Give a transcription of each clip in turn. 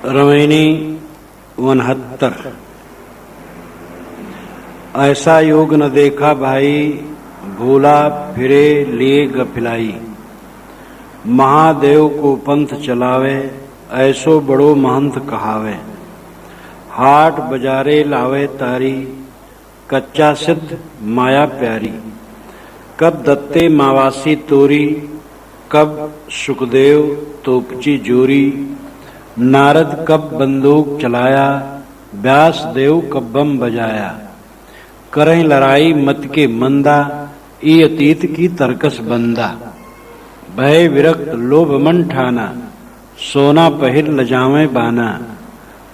रमैनी 69। ऐसा योग न देखा भाई, भूला फिरे लिए गफिलाई। महादेव को पंथ चलावे, ऐसो बड़ो महंत कहावे। हाट बजारे लावे तारी, कच्चा सिद्ध माया प्यारी। कब दत्ते मावासी तोरी, कब सुखदेव तोपची जोरी। नारद कब बंदूक चलाया, व्यास देव कब बम बजाया। करें लड़ाई मत के मंदा, ई अतीत की तरकस बंदा। भय विरक्त लोभ मन ठाना, सोना पहिर लजावे बाना।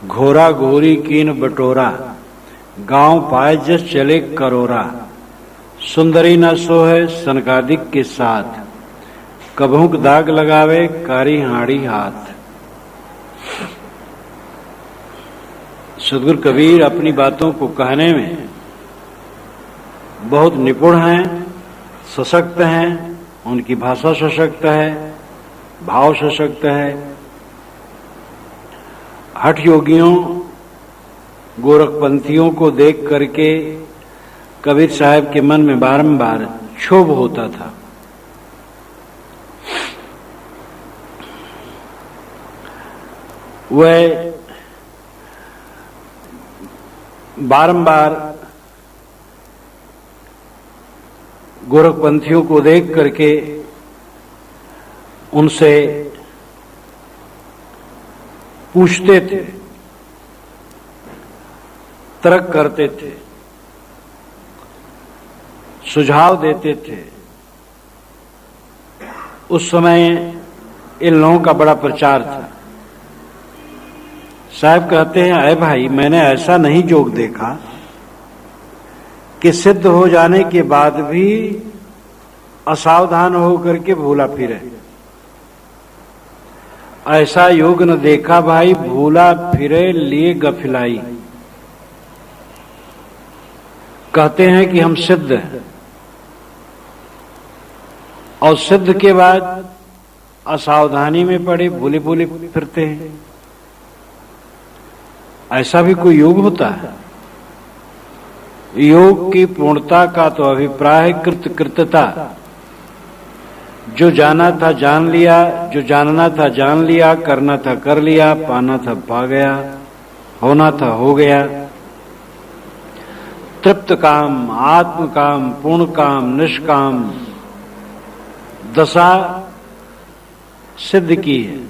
घोरा घोरी कीन बटोरा, गांव पाए जस चले करोरा। सुंदरी न सोहे सनकादिक के साथ, कभुक दाग लगावे कारी हाड़ी हाथ। सदगुरु कबीर अपनी बातों को कहने में बहुत निपुण हैं, सशक्त हैं। उनकी भाषा सशक्त है, भाव सशक्त है। हठ योगियों गोरखपंथियों को देख करके कबीर साहब के मन में बारंबार क्षोभ होता था। वह बारंबार गोरखपंथियों को देख करके उनसे पूछते थे, तर्क करते थे, सुझाव देते थे। उस समय इन लोगों का बड़ा प्रचार था। साहब कहते हैं, अरे भाई, मैंने ऐसा नहीं जोग देखा कि सिद्ध हो जाने के बाद भी असावधान होकर के भूला फिरे। ऐसा योग न देखा भाई, भूला फिरे लिए गफिलाई। कहते हैं कि हम सिद्ध हैं और सिद्ध के बाद असावधानी में पड़े भूले भूले फिरते हैं। ऐसा भी कोई योग होता है? योग की पूर्णता का तो अभिप्राय कृतकृत्यता। जो जाना था जान लिया, जो जानना था जान लिया, करना था कर लिया, पाना था पा गया, होना था हो गया। तृप्त काम, आत्म काम, पूर्ण काम, निष्काम दशा सिद्ध की है।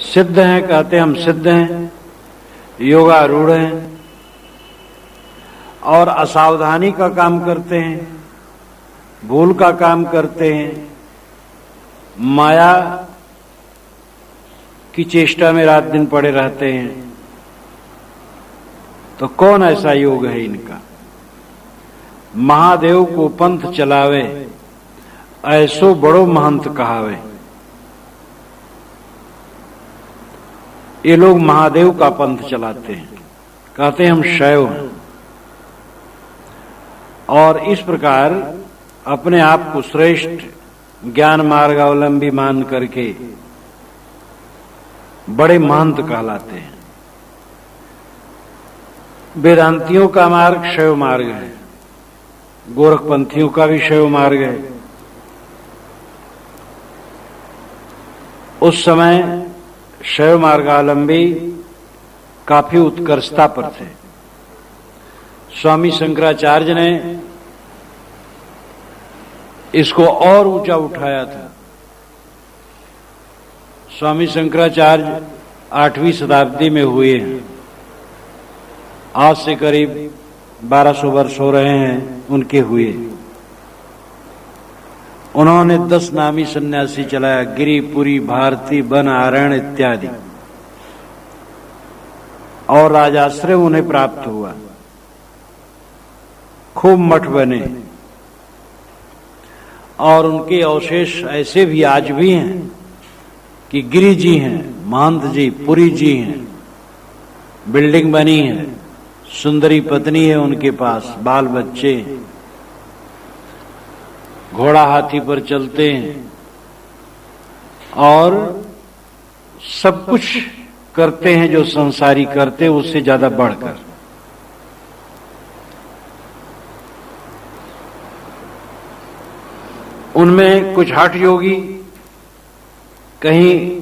सिद्ध हैं, कहते हैं हम सिद्ध हैं, योगारूढ़ हैं और असावधानी का काम करते हैं, भूल का काम करते हैं, माया की चेष्टा में रात दिन पड़े रहते हैं। तो कौन ऐसा योग है इनका? महादेव को पंथ चलावे, ऐसो बड़ो महंत कहावे। ये लोग महादेव का पंथ चलाते हैं, कहते हैं हम शैव हैं और इस प्रकार अपने आप को श्रेष्ठ ज्ञान मार्ग अवलंबी मान करके बड़े महंत कहलाते हैं। वेदांतियों का मार्ग शैव मार्ग है, गोरखपंथियों का भी शैव मार्ग है। उस समय शैव मार्गावलंबी काफी उत्कर्षता पर थे। स्वामी शंकराचार्य ने इसको और ऊंचा उठाया था। स्वामी शंकराचार्य 8वीं शताब्दी में हुए हैं। आज से करीब 1200 वर्ष हो रहे हैं उनके हुए। उन्होंने 10 नामी सन्यासी चलाया, गिरिपुरी, भारती, बन, आरण इत्यादि, और राजाश्रय उन्हें प्राप्त हुआ। खूब मठ बने और उनके अवशेष ऐसे भी आज भी हैं कि गिरि जी हैं, महंत जी, पुरी जी हैं, बिल्डिंग बनी है, सुंदरी पत्नी है उनके पास, बाल बच्चे, घोड़ा हाथी पर चलते हैं और सब कुछ करते हैं जो संसारी करते, उससे ज्यादा बढ़कर। उनमें कुछ हठ योगी कहीं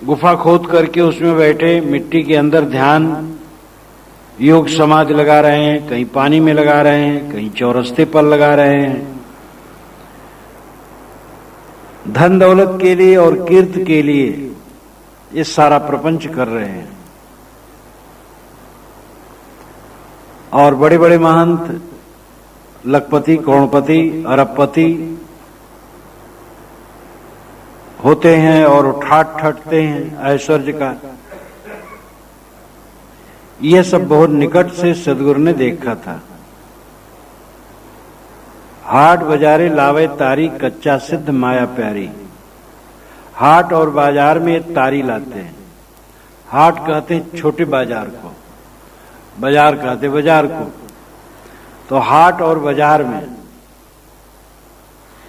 गुफा खोद करके उसमें बैठे मिट्टी के अंदर ध्यान योग समाधि लगा रहे हैं, कहीं पानी में लगा रहे हैं, कहीं चौरस्ते पर लगा रहे हैं। धन दौलत के लिए और कीर्ति के लिए ये सारा प्रपंच कर रहे हैं। और बड़े बड़े महंत लखपति, करोड़पति, अरबपति होते हैं और ठाट ठटते हैं ऐश्वर्य का। यह सब बहुत निकट से सदगुरु ने देखा था। हाट बाजारे लावे तारी, कच्चा सिद्ध माया प्यारी। हाट और बाजार में तारी लाते हैं। हाट कहते हैं छोटे बाजार को, बाजार कहते बाजार को। तो हाट और बाजार में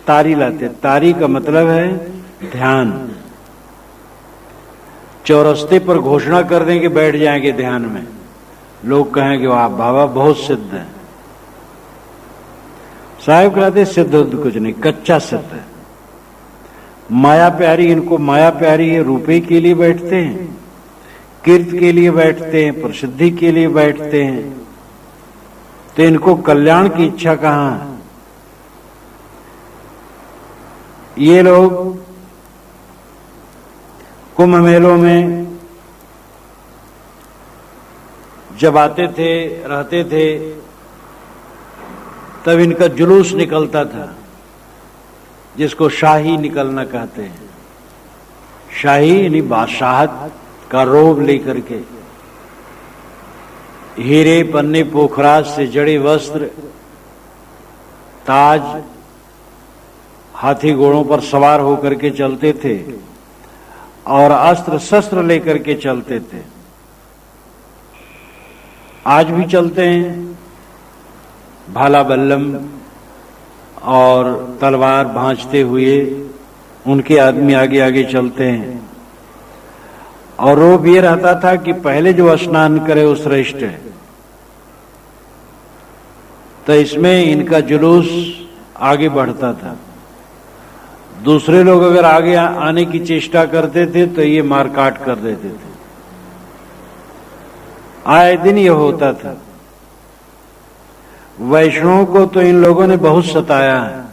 तारी लाते। तारी का मतलब है ध्यान। चौरस्ते पर घोषणा कर दें कि बैठ जाएंगे ध्यान में, लोग कहेंगे वाह बाबा बहुत सिद्ध है। साहब कहते सिद्ध कुछ नहीं, कच्चा सिद्ध है। माया प्यारी, इनको माया प्यारी है। रुपए के लिए बैठते हैं, कीर्ति के लिए बैठते हैं, प्रसिद्धि के लिए बैठते हैं। तो इनको कल्याण की इच्छा कहां है? ये लोग कुंभ मेलों में जब आते थे, रहते थे, तब इनका जुलूस निकलता था, जिसको शाही निकलना कहते हैं। शाही यानी बादशाहत का रोब लेकर के, हीरे पन्ने पोखराज से जड़े वस्त्र, ताज, हाथी घोड़ों पर सवार होकर के चलते थे और अस्त्र शस्त्र लेकर के चलते थे। आज भी चलते हैं, भाला बल्लम और तलवार भांजते हुए उनके आदमी आगे आगे चलते हैं। और रोब ये रहता था कि पहले जो स्नान करे वो श्रेष्ठ है। तो इसमें इनका जुलूस आगे बढ़ता था। दूसरे लोग अगर आगे आने की चेष्टा करते थे तो ये मारकाट कर देते थे। आए दिन ये होता था। वैष्णवों को तो इन लोगों ने बहुत सताया है।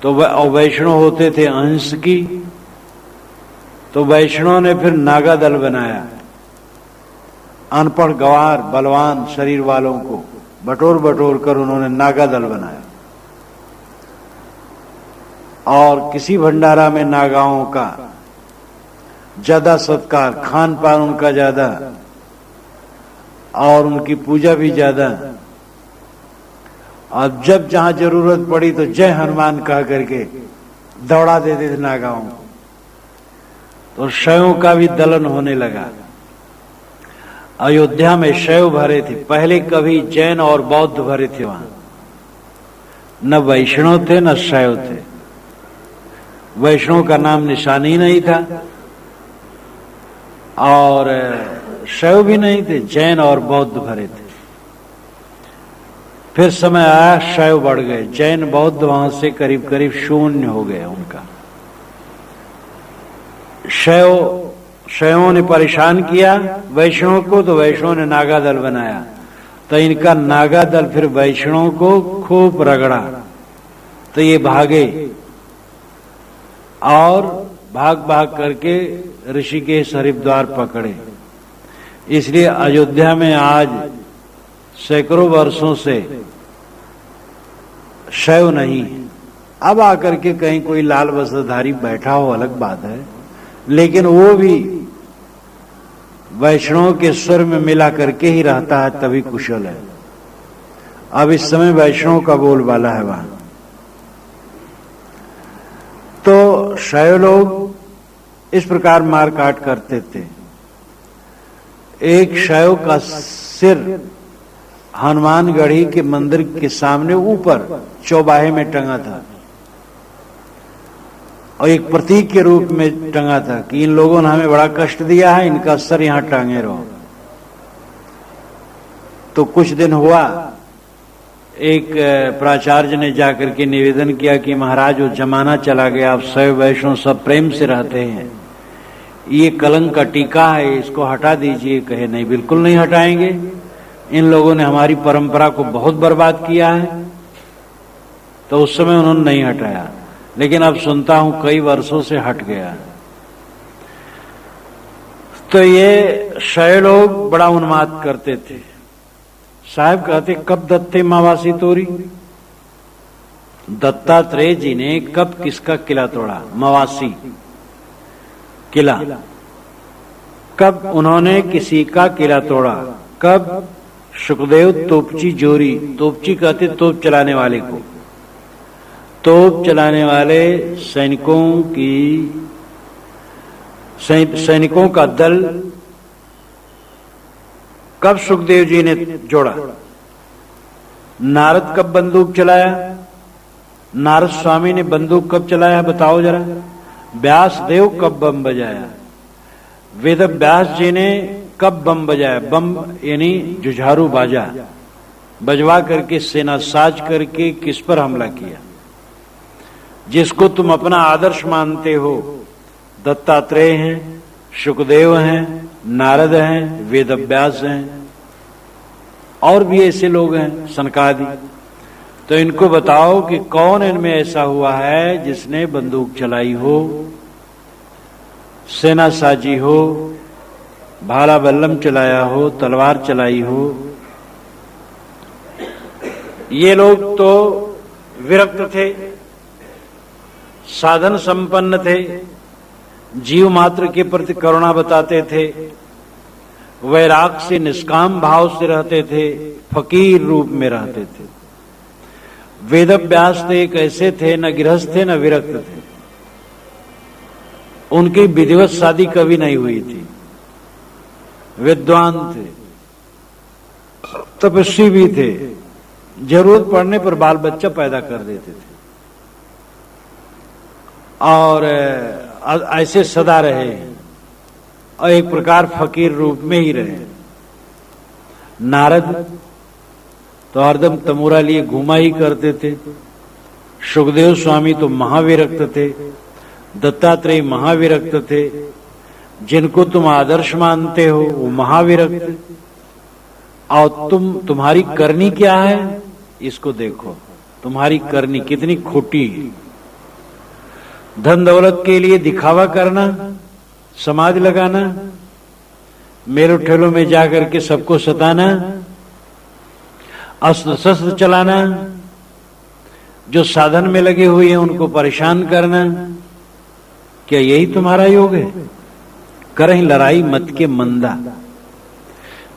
तो वैष्णव होते थे अंश की, तो वैष्णव ने फिर नागा दल बनाया। अनपढ़ गवार बलवान शरीर वालों को बटोर बटोर कर उन्होंने नागा दल बनाया। और किसी भंडारा में नागाओं का ज्यादा सत्कार, खान पान उनका ज्यादा और उनकी पूजा भी ज्यादा। और जब जहां जरूरत पड़ी तो जय हनुमान कह करके दौड़ा देते थे नागाओं को। तो शैवों का भी दलन होने लगा। अयोध्या में शैव भरे थे। पहले कभी जैन और बौद्ध भरे थे वहां, न वैष्णव थे न शैव थे। वैष्णव का नाम निशान ही नहीं था और शैव भी नहीं थे। जैन और बौद्ध भरे थे। फिर समय आया, शैव बढ़ गए। जैन बौद्ध वहां से करीब करीब शून्य हो गए उनका। शैवों ने परेशान किया वैष्णव को, तो वैष्णव ने नागा दल बनाया। तो इनका नागा दल फिर वैष्णव को खूब रगड़ा। तो ये भागे और भाग भाग करके ऋषिकेश हरिद्वार पकड़े। इसलिए अयोध्या में आज सैकड़ों वर्षों से शैव नहीं है। अब आकर के कहीं कोई लाल वस्त्रधारी बैठा हो अलग बात है, लेकिन वो भी वैष्णव के स्वर में मिला करके ही रहता है, तभी कुशल है। अब इस समय वैष्णव का बोलबाला है वहां। तो शैव लोग इस प्रकार मारकाट करते थे। एक शैव का सिर हनुमानगढ़ी के मंदिर के सामने ऊपर चौबाहे में टंगा था और एक प्रतीक के रूप में टंगा था कि इन लोगों ने हमें बड़ा कष्ट दिया है, इनका सर यहां टांगे रहो। तो कुछ दिन हुआ, एक प्राचार्य ने जाकर के निवेदन किया कि महाराज वो जमाना चला गया, अब शैव वैष्णव सब प्रेम से रहते हैं, ये कलंक का टीका है, इसको हटा दीजिए। कहे नहीं, बिल्कुल नहीं हटाएंगे, इन लोगों ने हमारी परंपरा को बहुत बर्बाद किया है। तो उस समय उन्होंने नहीं हटाया, लेकिन अब सुनता हूं कई वर्षों से हट गया। तो ये शैव लोग बड़ा उन्माद करते थे। साहब कहते, कब दत्ते मावासी तोरी? दत्तात्रेय जी ने कब किसका किला तोड़ा? मवासी किला। कब उन्होंने किसी का किला तोड़ा? कब? सुखदेव तोपची जोरी। तोपची कहते तोप चलाने वाले को। तोप चलाने वाले सैनिकों का दल कब सुखदेव जी ने जोड़ा? नारद कब बंदूक चलाया? नारद स्वामी ने बंदूक कब चलाया, बताओ जरा। व्यास देव कब बम बजाया? वेद व्यास जी ने कब बम बजाया? बम यानी जुझारू बाजा बजवा करके, सेना साज करके किस पर हमला किया? जिसको तुम अपना आदर्श मानते हो, दत्तात्रेय हैं, सुखदेव हैं, नारद हैं, वेदव्यास हैं, और भी ऐसे लोग हैं, सनकादि। तो इनको बताओ कि कौन इनमें ऐसा हुआ है जिसने बंदूक चलाई हो, सेना साजी हो, भाला बल्लम चलाया हो, तलवार चलाई हो। ये लोग तो विरक्त थे, साधन संपन्न थे, जीव मात्र के प्रति करुणा बताते थे, वैराग से निष्काम भाव से रहते थे, फकीर रूप में रहते थे। वेदव्यास थे एक ऐसे थे, न गृहस्थ थे न विरक्त थे। उनकी विधिवत शादी कभी नहीं हुई थी, विद्वान थे, तपस्वी भी थे, जरूरत पड़ने पर बाल बच्चा पैदा कर देते थे, और ऐसे सदा रहे, और एक प्रकार फकीर रूप में ही रहे। नारद तो हरदम तमूरा लिए घुमा ही करते थे, सुखदेव स्वामी तो महाविरक्त थे, दत्तात्रेय महाविरक्त थे, जिनको तुम आदर्श मानते हो वो महाविरक्त। और तुम्हारी करनी क्या है, इसको देखो, तुम्हारी करनी कितनी खोटी है। धन दौलत के लिए दिखावा करना, समाज लगाना, मेलो ठेलों में जाकर के सबको सताना, अस्त्र शस्त्र चलाना, जो साधन में लगे हुए हैं उनको परेशान करना, क्या यही तुम्हारा योग है? करें लड़ाई मत के मंदा।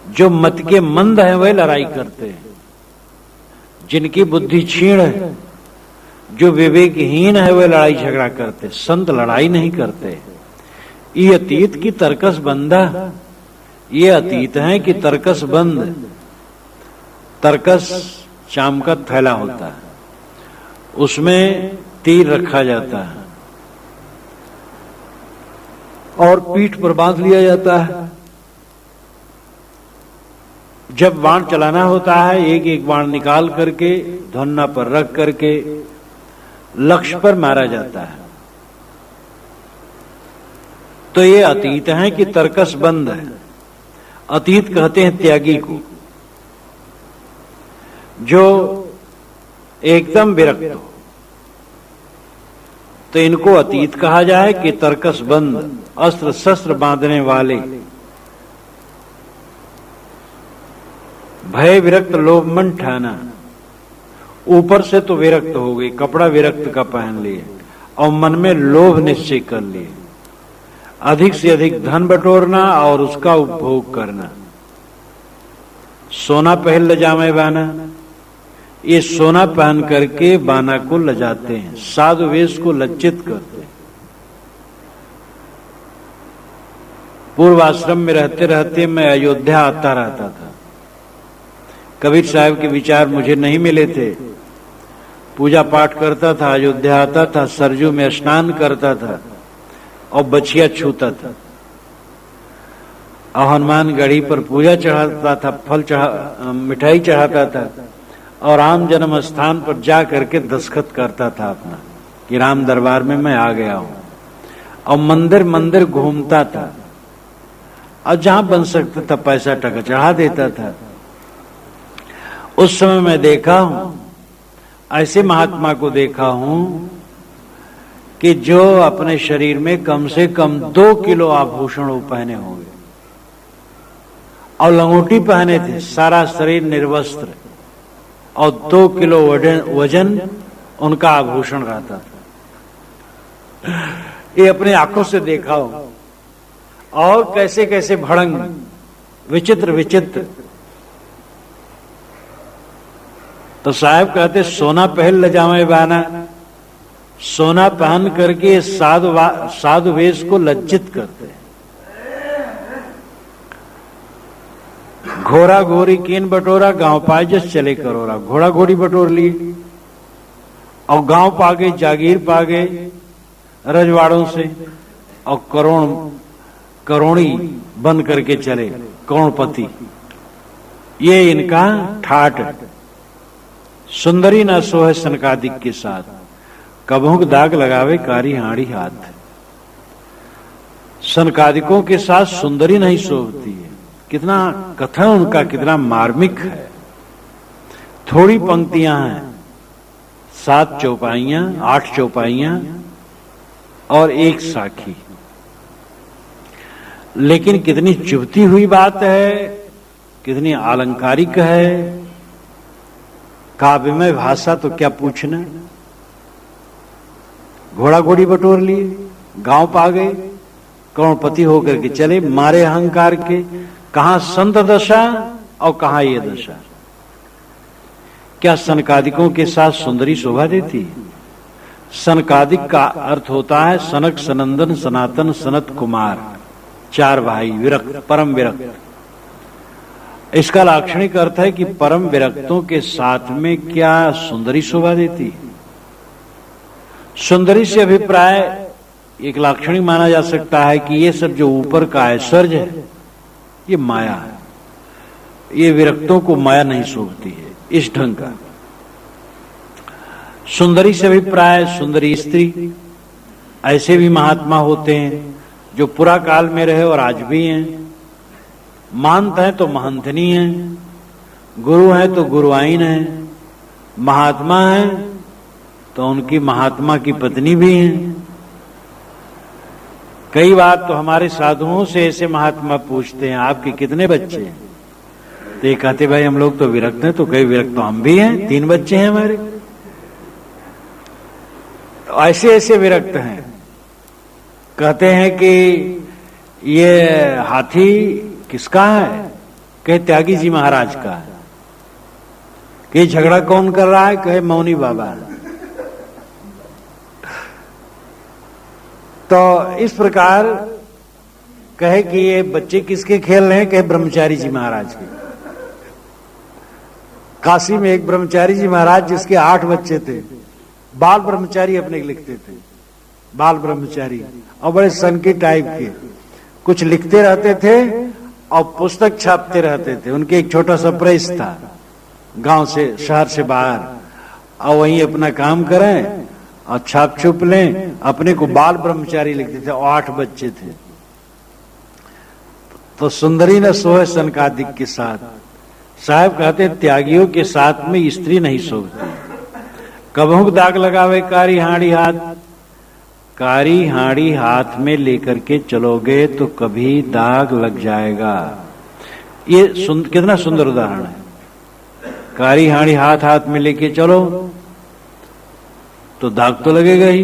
जो मत के मंद है वह लड़ाई करते हैं, जिनकी बुद्धि क्षीण है, जो विवेकहीन है वह लड़ाई झगड़ा करते। संत लड़ाई नहीं करते। ये अतीत की तर्कस बंदा, ये अतीत है कि तर्कस बंद। तर्कस चाम का थैला होता है, उसमें तीर रखा जाता है और पीठ पर बांध लिया जाता है। जब बाण चलाना होता है, एक एक बाण निकाल करके धन्ना पर रख करके लक्ष्य पर मारा जाता है। तो ये अतीत है कि तर्कस बंद है। अतीत कहते हैं त्यागी को, जो एकदम विरक्त हो। तो इनको अतीत कहा जाए कि तर्कस बंद, अस्त्र शस्त्र बांधने वाले, भय विरक्त लोभ मन ठाना। ऊपर से तो विरक्त हो गई, कपड़ा विरक्त का पहन लिए और मन में लोभ निश्चय कर लिए, अधिक से अधिक धन बटोरना और उसका उपभोग करना। सोना पहन लजामे बाना, ये सोना पहन करके बाना को लजाते हैं, साधु वेश को लज्जित करते हैं। पूर्व आश्रम में रहते रहते मैं अयोध्या आता रहता था। कबीर साहब के विचार मुझे नहीं मिले थे, पूजा पाठ करता था, अयोध्या आता था, सरजू में स्नान करता था और बछिया छूता था। और हनुमान गढ़ी पर पूजा चढ़ाता था, फल मिठाई चढ़ाता था और राम जन्म स्थान पर जा करके दस्तखत करता था अपना कि राम दरबार में मैं आ गया हूं। और मंदिर मंदिर घूमता था और जहां बन सकता था पैसा टका चढ़ा देता था। उस समय मैं देखा हूं, ऐसे महात्मा को देखा हूं कि जो अपने शरीर में कम से कम 2 किलो आभूषण पहने होंगे और लंगोटी पहने थे, सारा शरीर निर्वस्त्र और 2 किलो वजन उनका आभूषण रहता था। ये अपने आंखों से देखा हो। और कैसे कैसे भड़ंग, विचित्र विचित्र। तो साहब कहते सोना पहन ले जावे बाना, सोना पहन करके साधु वेश को लज्जित करते। घोड़ा घोड़ी कीन बटोरा, गांव पाए जस चले करोरा। घोड़ा घोड़ी बटोर ली और गांव पा गए, जागीर पा गए रजवाड़ों से और करोड़ी बन करके चले, करोड़पति। ये इनका ठाट। सुंदरी न सोहे सनकादिक के साथ, कभों दाग लगावे कारी हाड़ी हाथ। सनकादिकों के साथ सुंदरी नहीं सोती है। कितना कथन उनका कितना मार्मिक है। थोड़ी पंक्तियां हैं, 7 चौपाइयां, 8 चौपाइयां और 1 साखी, लेकिन कितनी चुभती हुई बात है, कितनी आलंकारिक है। काव्यमय भाषा तो क्या पूछना। घोड़ा घोड़ी बटोर लिए, गांव पा गए, करोड़पति होकर के चले, मारे अहंकार के। कहां संत दशा और कहां ये दशा। क्या सनकादिकों के साथ सुंदरी शोभा देती है? सनकादिक का अर्थ होता है सनक, सनंदन, सनातन, सनत कुमार, 4 भाई, विरक्त, परम विरक्त। इसका लाक्षणिक अर्थ है कि परम विरक्तों के साथ में क्या सुंदरी शोभा देती है? सुंदरी से अभिप्राय एक लाक्षणिक माना जा सकता है कि ये सब जो ऊपर का ऐश्वर्य है ये माया है। ये विरक्तों को माया नहीं शोभती है इस ढंग का। सुंदरी से अभिप्राय सुंदरी स्त्री। ऐसे भी महात्मा होते हैं जो पुरा काल में रहे और आज भी हैं। महंत हैं तो महंतनी हैं, गुरु हैं तो गुरुआइन हैं, महात्मा हैं तो उनकी महात्मा की पत्नी भी हैं। कई बार तो हमारे साधुओं से ऐसे महात्मा पूछते हैं आपके कितने बच्चे हैं? तो ये कहते भाई हम लोग तो विरक्त हैं। तो कई विरक्त तो हम भी हैं, 3 बच्चे हैं हमारे। तो ऐसे ऐसे विरक्त हैं। कहते हैं कि ये हाथी किसका है? कहे त्यागी जी महाराज का है। कि झगड़ा कौन कर रहा है? कहे मौनी बाबा। तो इस प्रकार कहे कि ये बच्चे किसके खेल रहे हैं? कहे ब्रह्मचारी जी महाराज के। काशी में एक ब्रह्मचारी जी महाराज जिसके 8 बच्चे थे, बाल ब्रह्मचारी अपने लिखते थे, बाल ब्रह्मचारी, और बड़े सन की टाइप के कुछ लिखते रहते थे और पुस्तक छापते रहते थे। उनके एक छोटा सा प्रेस था गांव से, शहर से बाहर, और वहीं अपना काम करें और छाप छुप लें। अपने को बाल ब्रह्मचारी लिखते थे और 8 बच्चे थे। तो सुंदरी न सोहे सनकादिक के साथ। साहब कहते त्यागियों के साथ में स्त्री नहीं सोती। कभों दाग लगावे कारी हाड़ी हाथ। कारी हाड़ी हाथ में लेकर के चलोगे तो कभी दाग लग जाएगा। ये कितना सुंदर उदाहरण है। कारी हाड़ी हाथ हाथ में लेके चलो तो दाग तो लगेगा ही।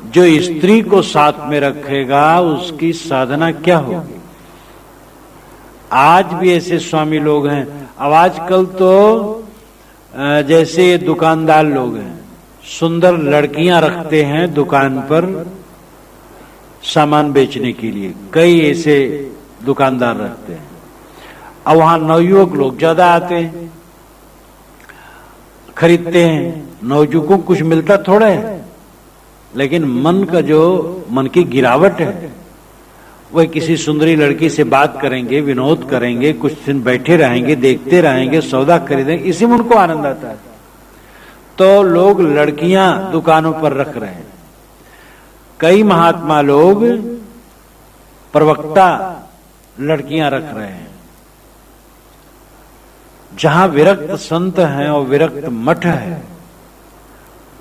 जो स्त्री को साथ में रखेगा उसकी साधना क्या होगी? आज भी ऐसे स्वामी लोग हैं। अब आजकल तो जैसे दुकानदार लोग हैं, सुंदर लड़कियां रखते हैं दुकान पर सामान बेचने के लिए। कई ऐसे दुकानदार रखते हैं। अब वहां नवयुवक लोग ज्यादा आते हैं। खरीदते हैं, नवजुवकों को कुछ मिलता थोड़ा है, लेकिन मन का जो मन की गिरावट है, वह किसी सुंदरी लड़की से बात करेंगे, विनोद करेंगे, कुछ दिन बैठे रहेंगे, देखते रहेंगे, सौदा खरीदेंगे, इसी में उनको आनंद आता है। तो लोग लड़कियां दुकानों पर रख रहे हैं। कई महात्मा लोग प्रवक्ता लड़कियां रख रहे हैं। जहां विरक्त संत हैं और विरक्त मठ है,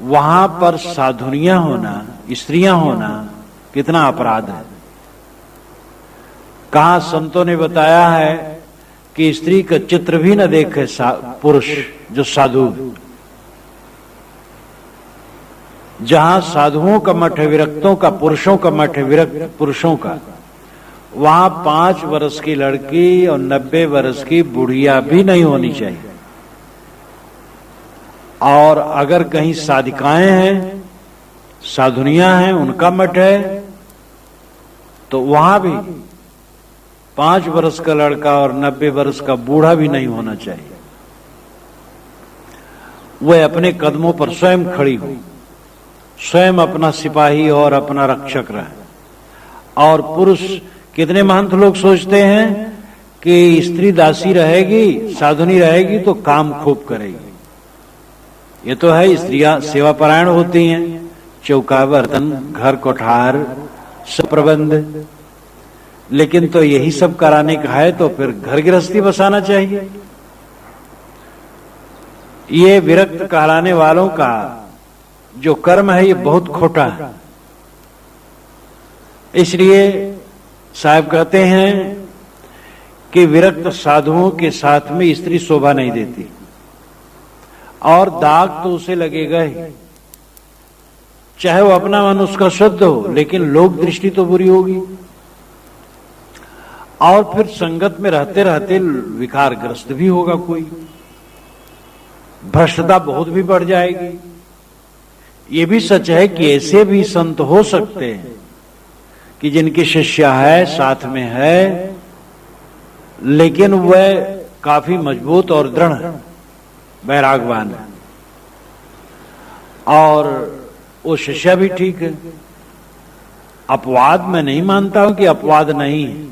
वहां पर साधुनियां होना, स्त्रियां होना कितना अपराध है। कहां संतों ने बताया है कि स्त्री का चित्र भी न देखे पुरुष जो साधु। जहां साधुओं का मठ है, विरक्तों का, पुरुषों का मठ है, विरक्त पुरुषों का, वहां 5 वर्ष की लड़की और 90 वर्ष की बुढ़िया भी नहीं होनी चाहिए। और अगर कहीं साधिकाएं हैं, साधुनियां हैं, उनका मठ है, तो वहां भी 5 वर्ष का लड़का और 90 वर्ष का बूढ़ा भी नहीं होना चाहिए। वह अपने कदमों पर स्वयं खड़ी हो, स्वयं अपना सिपाही और अपना रक्षक रहे। और पुरुष, कितने महंत लोग सोचते हैं कि स्त्री दासी रहेगी, साधुनी रहेगी तो काम खूब करेगी। ये तो है, स्त्रियां सेवा परायण होती हैं, चौका बर्तन, घर कोठार सब प्रबंध, लेकिन तो यही सब कराने का है तो फिर घर गृहस्थी बसाना चाहिए। ये विरक्त कहलाने वालों का जो कर्म है, ये बहुत खोटा है। इसलिए साहब कहते हैं कि विरक्त साधुओं के साथ में स्त्री शोभा नहीं देती, और दाग तो उसे लगेगा ही, चाहे वो अपना मन उसका शुद्ध हो, लेकिन लोक दृष्टि तो बुरी होगी। और फिर संगत में रहते रहते विकारग्रस्त भी होगा, कोई भ्रष्टता बहुत भी बढ़ जाएगी। ये भी सच है कि ऐसे भी संत हो सकते हैं कि जिनकी शिष्या है, साथ में है, लेकिन वह काफी मजबूत और दृढ़ है, वैरागवान है, और वो शिष्या भी ठीक है। अपवाद मैं नहीं मानता हूं कि अपवाद नहीं है,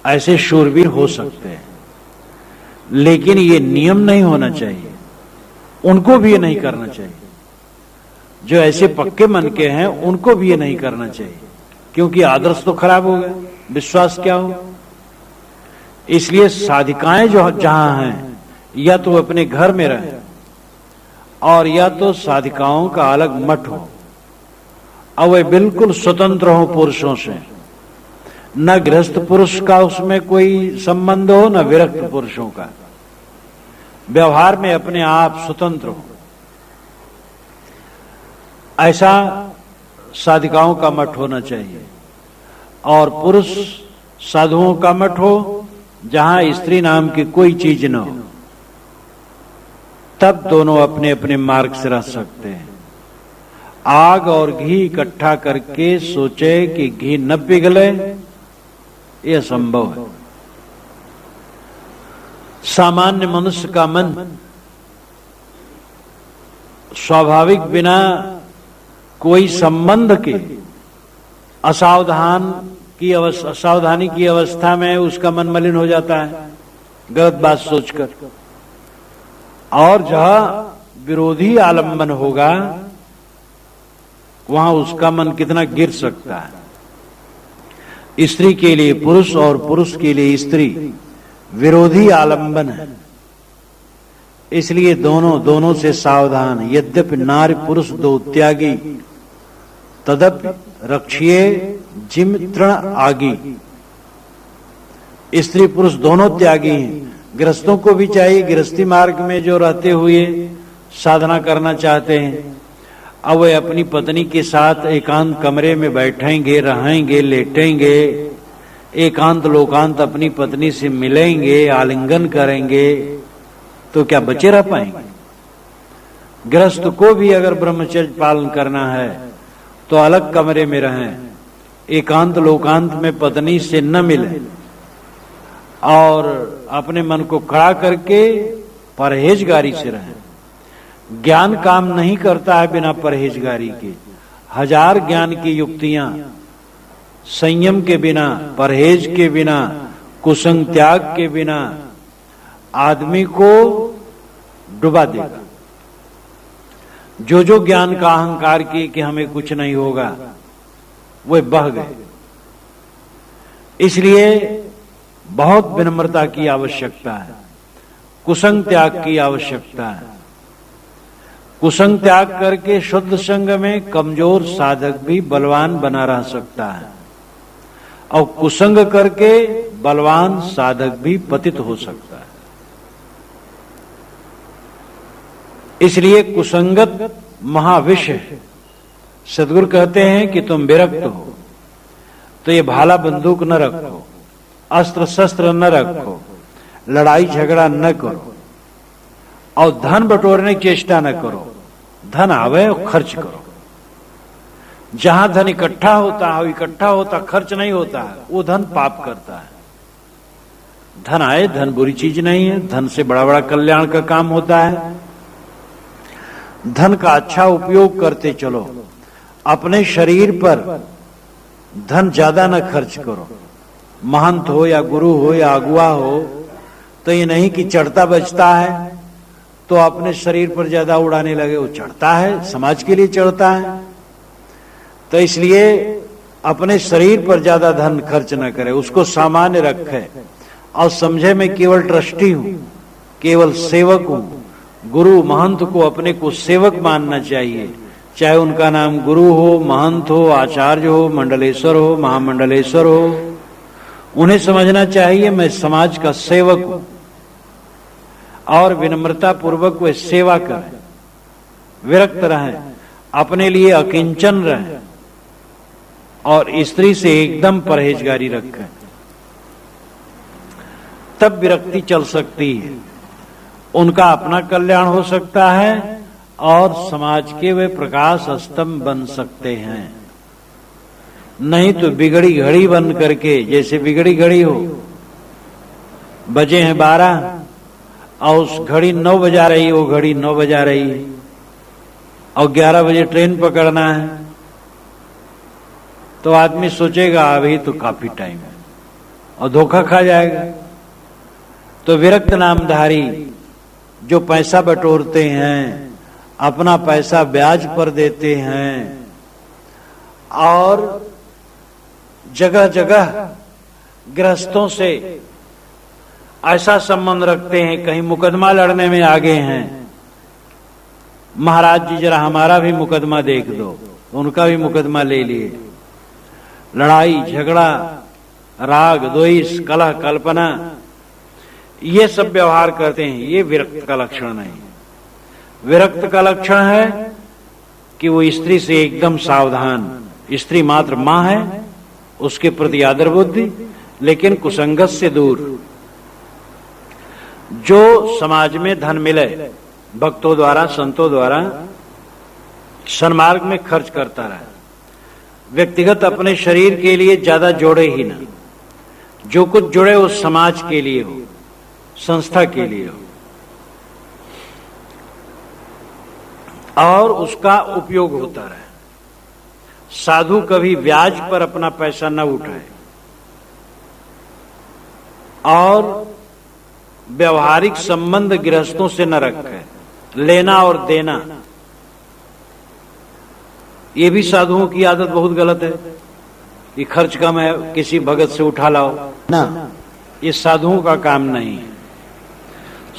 ऐसे शूरवीर हो सकते हैं, लेकिन ये नियम नहीं होना चाहिए, उनको भी ये नहीं करना चाहिए। जो ऐसे पक्के मन के हैं उनको भी ये नहीं करना चाहिए, क्योंकि आदर्श तो खराब हो गए, विश्वास क्या हो। इसलिए साधिकाएं जो जहां हैं, या तो अपने घर में रहे, और या तो साधिकाओं का अलग मठ हो, और वे बिल्कुल स्वतंत्र हो पुरुषों से, न गृहस्थ पुरुष का उसमें कोई संबंध हो, न विरक्त पुरुषों का, व्यवहार में अपने आप स्वतंत्र हो। ऐसा साधिकाओं का मठ होना चाहिए। और पुरुष साधुओं का मठ हो जहां स्त्री नाम की कोई चीज न हो, तब दोनों अपने अपने मार्ग से रह सकते हैं। आग और घी इकट्ठा करके सोचे कि घी न पिघले, यह संभव है। सामान्य मनुष्य का मन स्वाभाविक बिना कोई संबंध के असावधानी की अवस्था में उसका मन मलिन हो जाता है, गलत बात सोचकर। और जहां विरोधी आलंबन होगा वहां उसका मन कितना गिर सकता है। स्त्री के लिए पुरुष और पुरुष के लिए स्त्री विरोधी आलंबन है, इसलिए दोनों से सावधान। यद्यपि नारी पुरुष दो त्यागी, तदपि रक्षिए जिम तृण आगी। स्त्री पुरुष दोनों त्यागी हैं। गृहस्थों को भी चाहिए, गृहस्थी मार्ग में जो रहते हुए साधना करना चाहते हैं, अब वे अपनी पत्नी के साथ एकांत कमरे में बैठेंगे, रहेंगे, लेटेंगे, एकांत लोकांत अपनी पत्नी से मिलेंगे, आलिंगन करेंगे, तो क्या बचे रह पाएंगे? गृहस्थ को भी अगर ब्रह्मचर्य पालन करना है तो अलग कमरे में रहें, एकांत लोकांत में पत्नी से न मिले, और अपने मन को खड़ा करके परहेजगारी से रहें। ज्ञान काम नहीं करता है बिना परहेजगारी के। हजार ज्ञान की युक्तियां संयम के बिना, परहेज के बिना, कुसंग त्याग के बिना आदमी को डुबा देगा। जो जो ज्ञान का अहंकार किए कि हमें कुछ नहीं होगा, वे बह गए। इसलिए बहुत विनम्रता की आवश्यकता है, कुसंग त्याग की आवश्यकता है। कुसंग त्याग करके शुद्ध संग में कमजोर साधक भी बलवान बना रह सकता है, और कुसंग करके बलवान साधक भी पतित हो सकता है। इसलिए कुसंगत महाविष है। सद्गुरु कहते हैं कि तुम विरक्त हो तो ये भाला बंदूक न रखो, अस्त्र शस्त्र न रखो, लड़ाई झगड़ा न करो, और धन बटोरने की चेष्टा न करो। धन आवे और खर्च करो। जहां धन इकट्ठा होता खर्च नहीं होता है, वो धन पाप करता है। धन आए, धन बुरी चीज नहीं है। धन से बड़ा बड़ा कल्याण का काम होता है। धन का अच्छा उपयोग करते चलो। अपने शरीर पर धन ज्यादा न खर्च करो। महंत हो या गुरु हो या अगुआ हो, तो ये नहीं कि चढ़ता बचता है तो अपने शरीर पर ज्यादा उड़ाने लगे। वो चढ़ता है, समाज के लिए चढ़ता है, तो इसलिए अपने शरीर पर ज्यादा धन खर्च न करे, उसको सामान्य रखे और समझे मैं केवल ट्रस्टी हूं, केवल सेवक हूं। गुरु महंत को अपने को सेवक मानना चाहिए, चाहे उनका नाम गुरु हो, महंत हो, आचार्य हो, मंडलेश्वर हो, महामंडलेश्वर हो। उन्हें समझना चाहिए मैं समाज का सेवक हूं, और विनम्रता पूर्वक वे सेवा करें, विरक्त रहें, अपने लिए अकिंचन रहें, और स्त्री से एकदम परहेजगारी रखें। तब विरक्ति चल सकती है, उनका अपना कल्याण हो सकता है, और समाज के वे प्रकाश स्तंभ बन सकते हैं। नहीं तो बिगड़ी घड़ी बन करके, जैसे बिगड़ी घड़ी हो, बजे हैं 12 और उस घड़ी 9 बजा रही है, वो घड़ी 9 बजा रही है, और 11 बजे ट्रेन पकड़ना है, तो आदमी सोचेगा अभी तो काफी टाइम है, और धोखा खा जाएगा। तो विरक्त नामधारी जो पैसा बटोरते हैं, अपना पैसा ब्याज पर देते हैं, और जगह जगह गृहस्थों से ऐसा संबंध रखते हैं, कहीं मुकदमा लड़ने में आगे हैं। महाराज जी जरा हमारा भी मुकदमा देख दो, उनका भी मुकदमा ले लिए। लड़ाई झगड़ा, राग द्वेष, कलह कल्पना, ये सब व्यवहार करते हैं। ये विरक्त का लक्षण नहीं। विरक्त का लक्षण है कि वो स्त्री से एकदम सावधान। स्त्री मात्र मां है, उसके प्रति आदर बुद्धि, लेकिन कुसंगत से दूर। जो समाज में धन मिले भक्तों द्वारा, संतों द्वारा, सन्मार्ग में खर्च करता रहे। व्यक्तिगत अपने शरीर के लिए ज्यादा जोड़े ही ना। जो कुछ जुड़े वो समाज के लिए हो, संस्था के लिए हो, और उसका उपयोग होता रहे। साधु कभी ब्याज पर अपना पैसा न उठाए, और व्यवहारिक संबंध गृहस्थों से न रखे। लेना और देना, ये भी साधुओं की आदत बहुत गलत है। ये खर्च कम है, किसी भगत से उठा लाओ ना, ये साधुओं का काम नहीं है।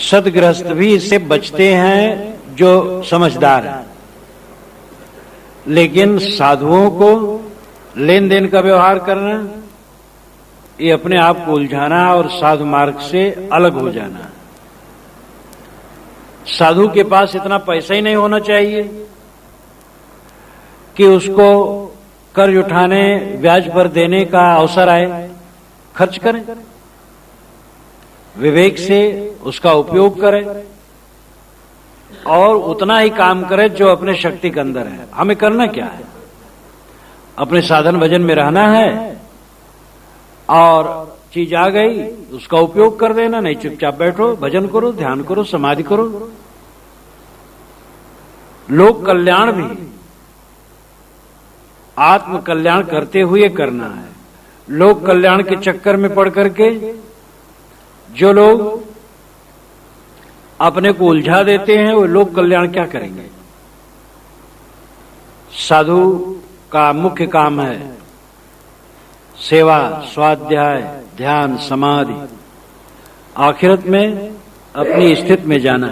सदगृहस्थ भी इससे बचते हैं जो समझदार है, लेकिन साधुओं को लेन देन का व्यवहार करना, ये अपने आप को उलझाना और साधु मार्ग से अलग हो जाना। साधु के पास इतना पैसा ही नहीं होना चाहिए कि उसको कर्ज उठाने, ब्याज पर देने का अवसर आए। खर्च करें, विवेक से उसका उपयोग करें, और उतना ही काम करें जो अपने शक्ति के अंदर है। हमें करना क्या है? अपने साधन भजन में रहना है, और चीज आ गई उसका उपयोग कर देना, नहीं चुपचाप बैठो, भजन करो, ध्यान करो, समाधि करो। लोक कल्याण भी आत्म कल्याण करते हुए करना है। लोक कल्याण के चक्कर में पड़ करके जो लोग अपने को उलझा देते हैं वो लोक कल्याण क्या करेंगे। साधु का मुख्य काम है सेवा, स्वाध्याय, ध्यान, समाधि, आखिरत में अपनी स्थिति में जाना।